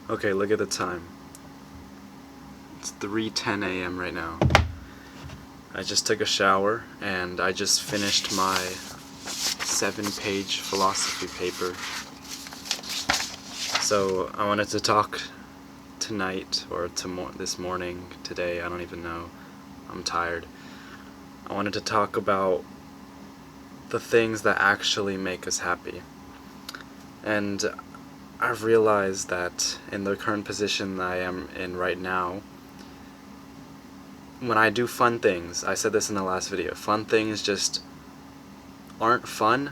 Okay, look at the time. It's 3:10 a.m. right now. I just took a shower and I just finished my 7-page philosophy paper. So I wanted to talk tonight or this morning, today, I don't even know. I'm tired. I wanted to talk about the things that actually make us happy. And I've realized that in the current position that I am in right now, when I do fun things, I said this in the last video, fun things just aren't fun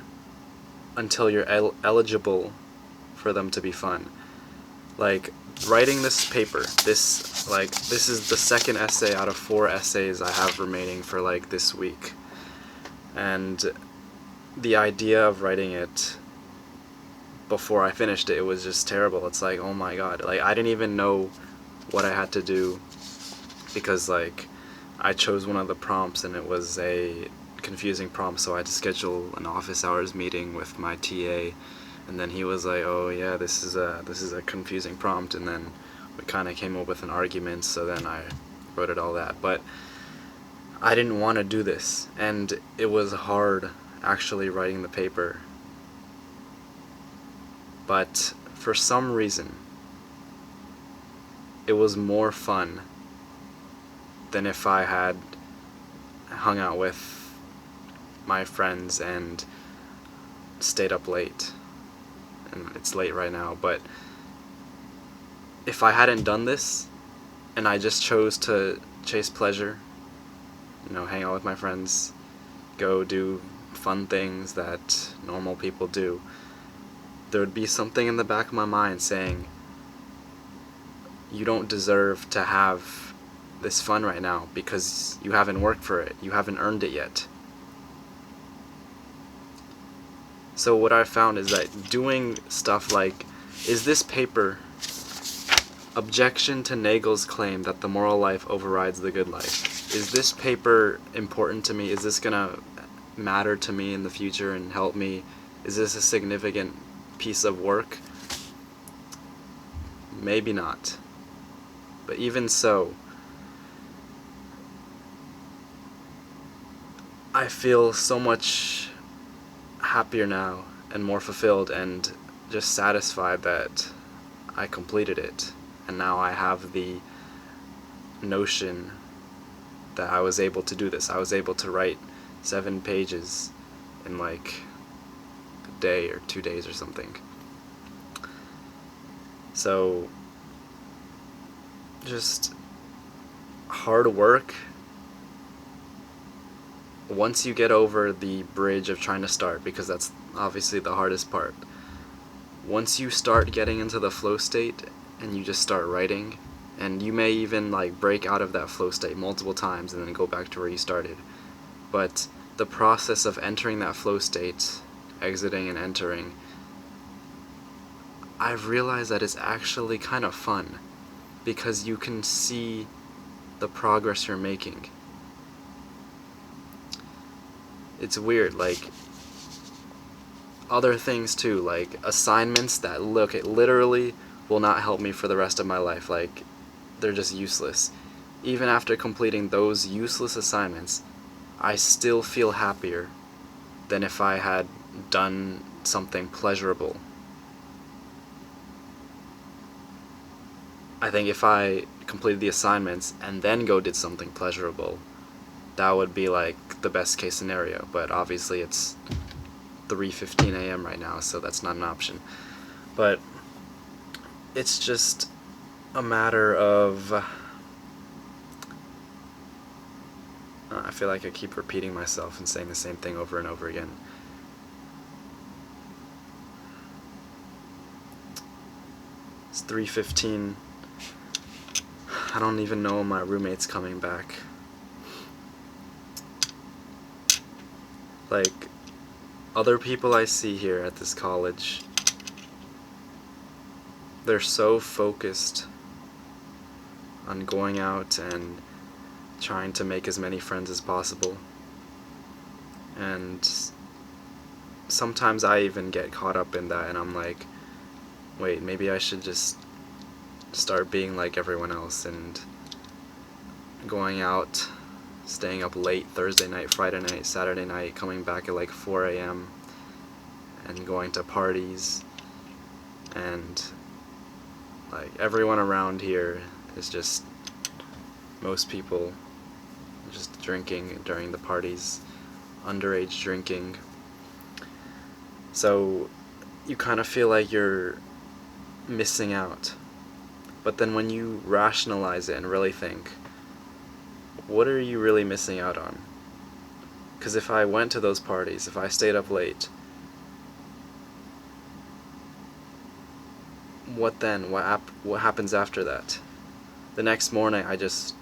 until you're eligible for them to be fun. Like, writing this paper, this is the second essay out of 4 essays I have remaining for like this week. And the idea of writing it before I finished it was just terrible. It's like, oh my god, like I didn't even know what I had to do because like I chose one of the prompts and it was a confusing prompt, so I had to schedule an office hours meeting with my TA, and then he was like, oh yeah, this is a confusing prompt, and then we kind of came up with an argument, so then I wrote it all that. But I didn't want to do this, and it was hard actually writing the paper. But for some reason, it was more fun than if I had hung out with my friends and stayed up late. And it's late right now, but if I hadn't done this and I just chose to chase pleasure, hang out with my friends, go do fun things that normal people do, there would be something in the back of my mind saying, you don't deserve to have this fun right now because you haven't worked for it, you haven't earned it yet. So what I found is that doing stuff like, is this paper objection to Nagel's claim that the moral life overrides the good life? Is this paper important to me? Is this gonna matter to me in the future and help me? Is this a significant piece of work? Maybe not. But even so, I feel so much happier now and more fulfilled and just satisfied that I completed it, and now I have the notion that I was able to do this. I was able to write 7 pages in like a day or 2 days or something. So just hard work. Once you get over the bridge of trying to start, because that's obviously the hardest part, once you start getting into the flow state and you just start writing, and you may even like break out of that flow state multiple times and then go back to where you started, but the process of entering that flow state, exiting and entering, I've realized that it's actually kind of fun because you can see the progress you're making. It's weird, like other things too, like assignments that it literally will not help me for the rest of my life, like they're just useless. Even after completing those useless assignments, I still feel happier than if I had done something pleasurable. I think if I completed the assignments and then did something pleasurable, that would be like the best case scenario, but obviously it's 3:15 a.m. right now, so that's not an option. But it's just a matter of I feel like I keep repeating myself and saying the same thing over and over again. It's 3:15. I don't even know when my roommate's coming back. Like, other people I see here at this college, they're so focused on going out and trying to make as many friends as possible. And sometimes I even get caught up in that, and I'm like, wait, maybe I should just start being like everyone else and going out, staying up late Thursday night, Friday night, Saturday night, coming back at like 4 a.m. and going to parties, and like everyone around here is just, most people just drinking during the parties, underage drinking. So you kind of feel like you're missing out. But then when you rationalize it and really think, what are you really missing out on? Because if I went to those parties, if I stayed up late, what then? What happens after that? The next morning I just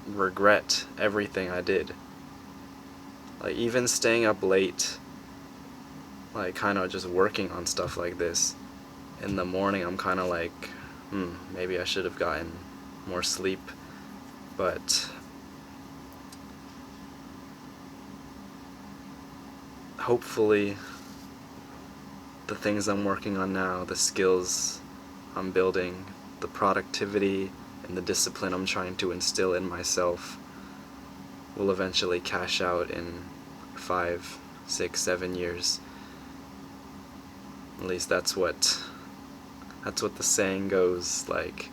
regret everything I did. Like, even staying up late, like kind of just working on stuff like this, in the morning I'm kind of like, maybe I should have gotten more sleep. But hopefully the things I'm working on now, the skills I'm building, the productivity and the discipline I'm trying to instill in myself will eventually cash out in 5, 6, 7 years. At least that's what the saying goes. Like,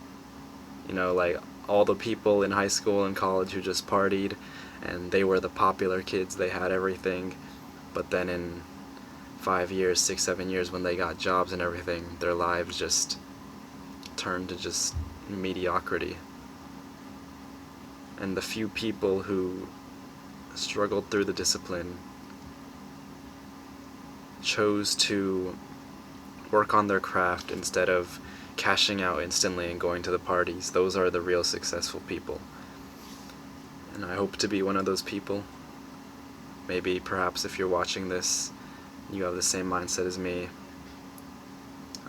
you know, like all the people in high school and college who just partied and they were the popular kids, they had everything, but then in 5 years, 6, 7 years, when they got jobs and everything, their lives just turned to just mediocrity. And the few people who struggled through the discipline chose to work on their craft instead of cashing out instantly and going to the parties, those are the real successful people. And I hope to be one of those people. Maybe, perhaps, if you're watching this, you have the same mindset as me.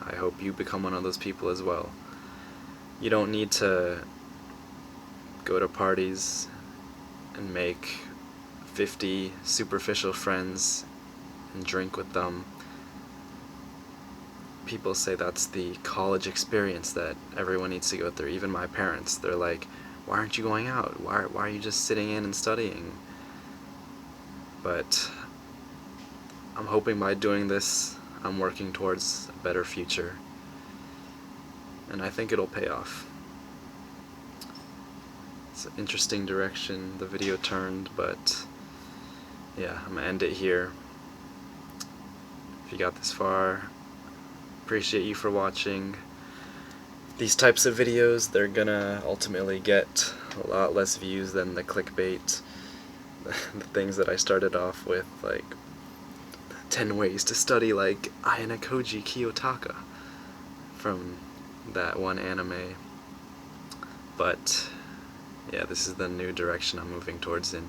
I hope you become one of those people as well. You don't need to go to parties and make 50 superficial friends and drink with them. People say that's the college experience that everyone needs to go through. Even my parents, they're like, why aren't you going out? Why are you just sitting in and studying? But I'm hoping by doing this, I'm working towards a better future. And I think it'll pay off. It's an interesting direction the video turned, but yeah, I'm gonna end it here. If you got this far, appreciate you for watching. These types of videos, they're gonna ultimately get a lot less views than the clickbait, the things that I started off with, like 10 ways to study like Ayanokoji Kiyotaka from that one anime. But yeah, this is the new direction I'm moving towards, and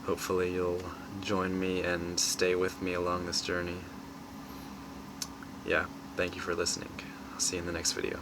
hopefully you'll join me and stay with me along this journey. Yeah, thank you for listening. I'll see you in the next video.